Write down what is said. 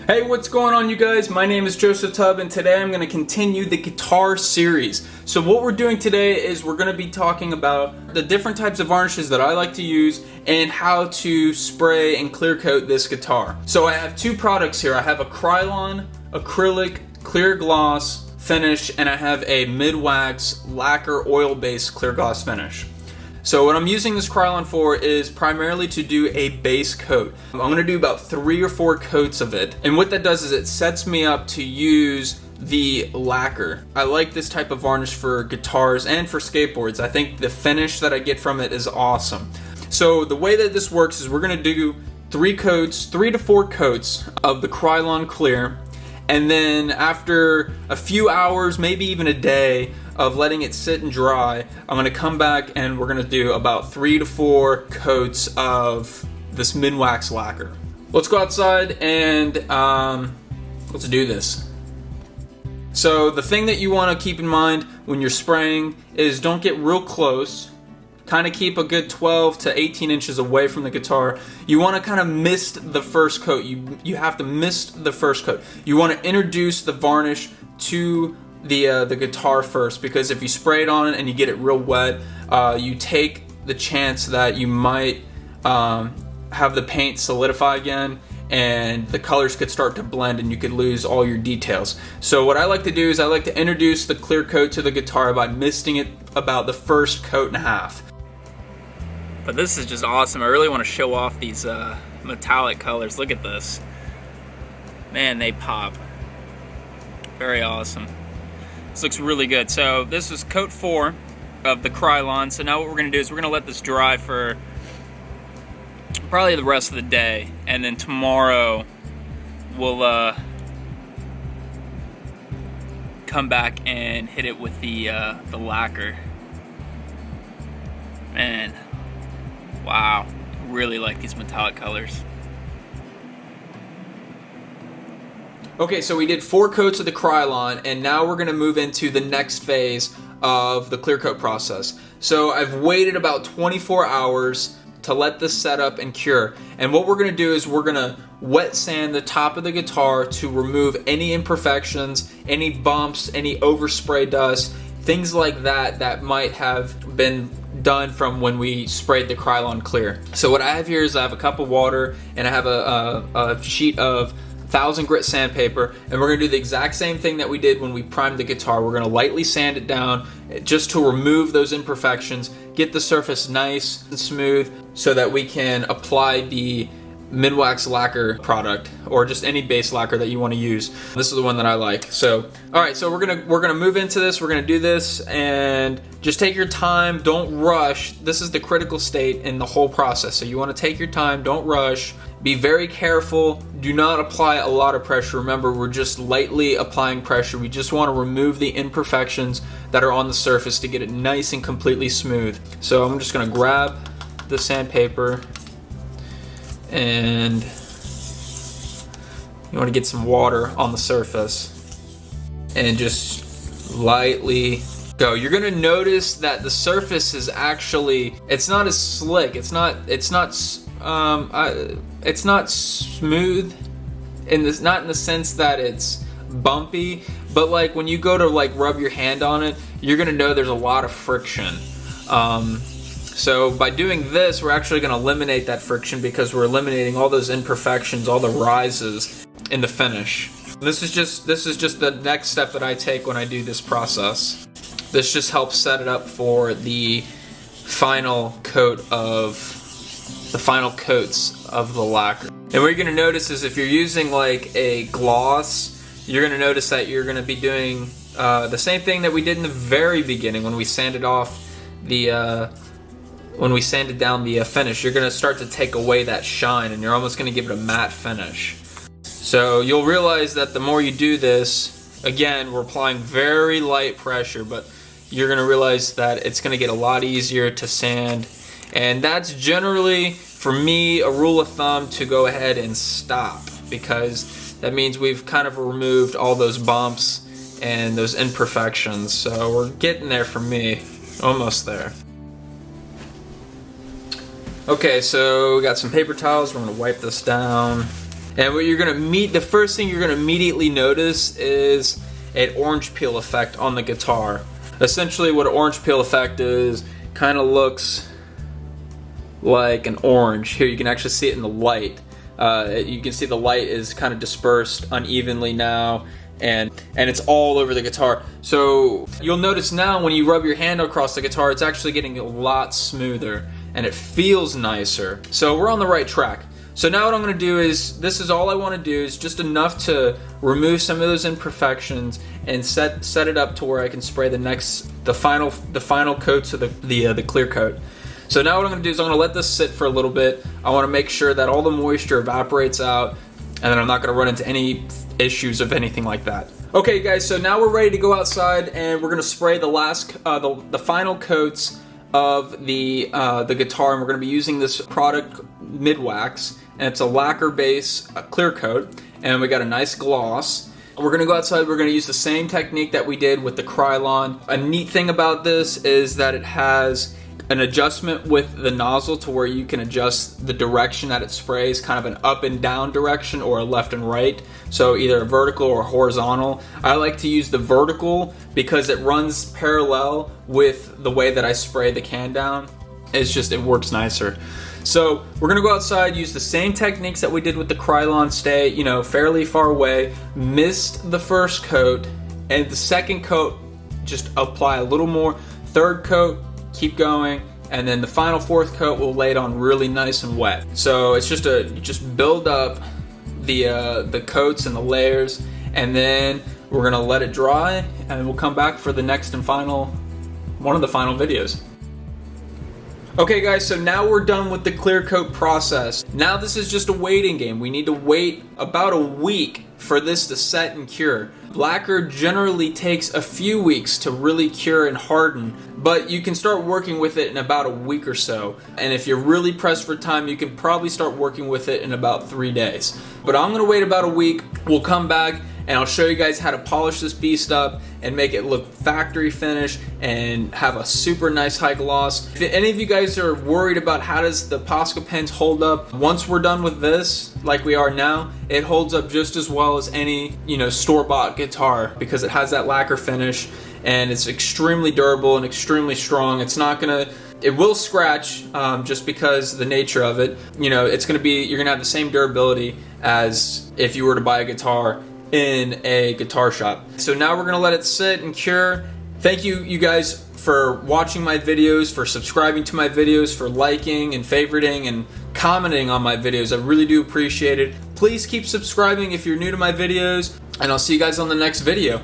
Hey, what's going on, you guys? My name is Joseph Tubb, and today I'm going to continue the guitar series. So what we're doing today is we're going to be talking about the different types of varnishes that I like to use and how to spray and clear coat this guitar. So I have two products here. I have a Krylon acrylic clear gloss finish, and I have a mid-wax lacquer oil-based clear gloss finish. So what I'm using this Krylon for is primarily to do a base coat. I'm going to do about 3 or 4 coats of it. And what that does is it sets me up to use the lacquer. I like this type of varnish for guitars and for skateboards. I think the finish that I get from it is awesome. So the way that this works is we're going to do 3 to 4 coats of the Krylon clear. And then after a few hours, maybe even a day of letting it sit and dry, I'm going to come back and we're going to do about 3 to 4 coats of this mid-wax lacquer. Let's go outside and let's do this. So the thing that you want to keep in mind when you're spraying is don't get real close. Kind of keep a good 12 to 18 inches away from the guitar. You want to kind of mist the first coat. You have to mist the first coat. You want to introduce the varnish to the guitar first, because if you spray it on it and you get it real wet, you take the chance that you might have the paint solidify again, and the colors could start to blend and you could lose all your details. So what I like to do is I like to introduce the clear coat to the guitar by misting it about the first coat and a half. But this is just awesome. I really want to show off these metallic colors. Look at this. Man, they pop. Very awesome. This looks really good. So this is coat 4 of the Krylon. So now what we're going to do is we're going to let this dry for probably the rest of the day. And then tomorrow we'll come back and hit it with the lacquer. Man. Wow, really like these metallic colors. Okay, so we did 4 coats of the Krylon, and now we're going to move into the next phase of the clear coat process. So I've waited about 24 hours to let this set up and cure. And what we're going to do is we're going to wet sand the top of the guitar to remove any imperfections, any bumps, any overspray dust, things like that that might have been done from when we sprayed the Krylon clear. So what I have here is I have a cup of water and I have a sheet of 1000 grit sandpaper, and we're going to do the exact same thing that we did when we primed the guitar. We're going to lightly sand it down just to remove those imperfections, get the surface nice and smooth so that we can apply the mid-wax lacquer product, or just any base lacquer that you want to use. This is the one that I like. So alright, so we're gonna move into this. We're gonna do this, and just take your time, don't rush. This is the critical state in the whole process, so you want to take your time, don't rush, be very careful, do not apply a lot of pressure. Remember, we're just lightly applying pressure. We just want to remove the imperfections that are on the surface to get it nice and completely smooth. So I'm just gonna grab the sandpaper, and you want to get some water on the surface and just lightly go. You're going to notice that the surface is actually, it's not as slick, it's not smooth not in the sense that it's bumpy, but like when you go to like rub your hand on it, you're going to know there's a lot of friction. So by doing this, we're actually going to eliminate that friction, because we're eliminating all those imperfections, all the rises in the finish. This is just the next step that I take when I do this process. This just helps set it up for the final coats of the lacquer. And what you're going to notice is if you're using like a gloss, you're going to notice that you're going to be doing the same thing that we did in the very beginning when we sanded down the finish. You're going to start to take away that shine, and you're almost going to give it a matte finish. So you'll realize that the more you do this, again, we're applying very light pressure, but you're going to realize that it's going to get a lot easier to sand. And that's generally, for me, a rule of thumb to go ahead and stop, because that means we've kind of removed all those bumps and those imperfections. So we're getting there for me, almost there. Okay, so we got some paper towels. We're gonna wipe this down. And what you're gonna the first thing you're gonna immediately notice is an orange peel effect on the guitar. Essentially what an orange peel effect is, kind of looks like an orange. Here you can actually see it in the light. You can see the light is kind of dispersed unevenly now, and it's all over the guitar. So you'll notice now when you rub your hand across the guitar, it's actually getting a lot smoother and it feels nicer. So we're on the right track. So now what I'm going to do is, this is all I want to do is just enough to remove some of those imperfections and set it up to where I can spray the final coats of the clear coat. So now what I'm going to do is I'm going to let this sit for a little bit. I want to make sure that all the moisture evaporates out, and then I'm not going to run into any issues of anything like that. Okay guys, so now we're ready to go outside and we're going to spray the final coats of the guitar, and we're going to be using this product Mid-Wax, and it's a lacquer base clear coat, and we got a nice gloss. We're going to go outside, we're going to use the same technique that we did with the Krylon. A neat thing about this is that it has an adjustment with the nozzle to where you can adjust the direction that it sprays, kind of an up and down direction or a left and right, so either a vertical or horizontal. I like to use the vertical because it runs parallel with the way that I spray the can down. It works nicer. So we're gonna go outside, use the same techniques that we did with the Krylon, stay, fairly far away, mist the first coat, and the second coat, just apply a little more, third coat, keep going, and then the final fourth coat we'll lay it on really nice and wet. So it's just build up the coats and the layers, and then we're gonna let it dry, and we'll come back for the next and one of the final videos. Okay guys, so now we're done with the clear coat process. Now this is just a waiting game. We need to wait about a week for this to set and cure. Lacquer generally takes a few weeks to really cure and harden, but you can start working with it in about a week or so. And if you're really pressed for time, you can probably start working with it in about 3 days. But I'm gonna wait about a week. We'll come back and I'll show you guys how to polish this beast up and make it look factory finish and have a super nice high gloss. If any of you guys are worried about how does the Posca pens hold up, once we're done with this, like we are now, it holds up just as well as any store-bought guitar because it has that lacquer finish and it's extremely durable and extremely strong. It will scratch just because the nature of it. You're gonna have the same durability as if you were to buy a guitar in a guitar shop. So now we're gonna let it sit and cure. Thank you guys for watching my videos, for subscribing to my videos, for liking and favoriting and commenting on my videos. I really do appreciate it. Please keep subscribing if you're new to my videos, and I'll see you guys on the next video.